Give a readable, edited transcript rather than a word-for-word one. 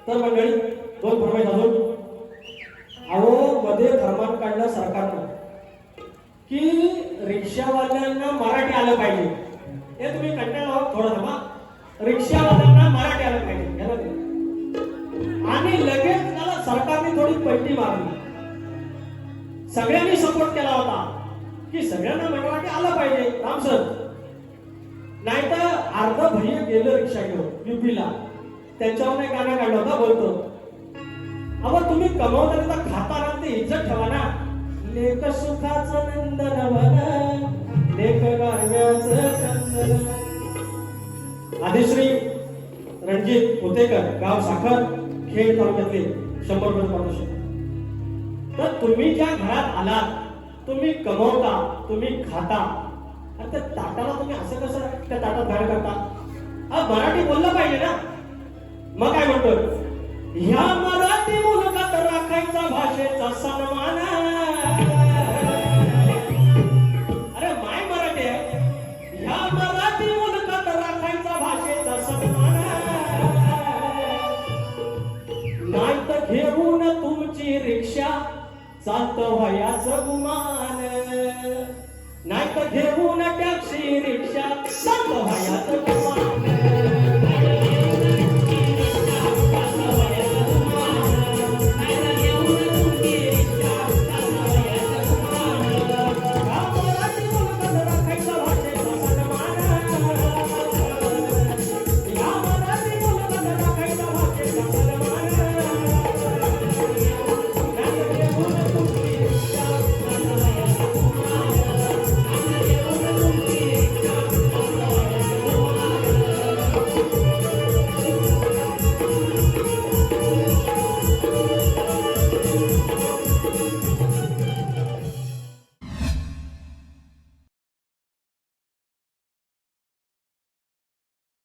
तर मंडळी दोन फरमाईश अजून. अहो मध्ये फरमान काढलं सरकारनं की रिक्षावाल्यांना मराठी आलं पाहिजे. हे तुम्ही कंटाळा थोडं थांबा. रिक्षावाल्यांना मराठी आलं पाहिजे आणि लगेच त्याला सरकारने थोडी पलटी मारली. सगळ्यांनी सपोर्ट केला होता की सगळ्यांना मराठी आलं पाहिजे रामसर. नाहीतर अर्ध भैया गेलं रिक्षा घेऊन युपीला. त्यांच्यावर एक गाणं काढलं होतं बोलतो, अहो तुम्ही कमवताना खाताना ते इज्जत ठेवा ना. लेख सुखाचं नंदनवन लेख गारव्याचं चंदन. आदिश्री रणजित पुतेकर गाव साखर खेड तालुक्यातले 100 रुपये पारितोषिक. तर तुम्ही ज्या घरात आलात तुम्ही कमवता तुम्ही खाता आणि त्या ताटाला तुम्ही असं कसं त्या ताटात बाहेर करता. हा मराठी बोललं पाहिजे ना. मग काय म्हणतो, ह्या मराठी मुलगात राखायचा भाषेचा सन्मान. अरे माय मराठी आहे. ह्या मराठी मुलगात राखायचा भाषेचा सन्मान. नाही तर घेऊन तुमची रिक्षा चालत वयाचं गुमान. नाही तर घेऊन टॅक्सी रिक्षा चालत वयाचं गुमान.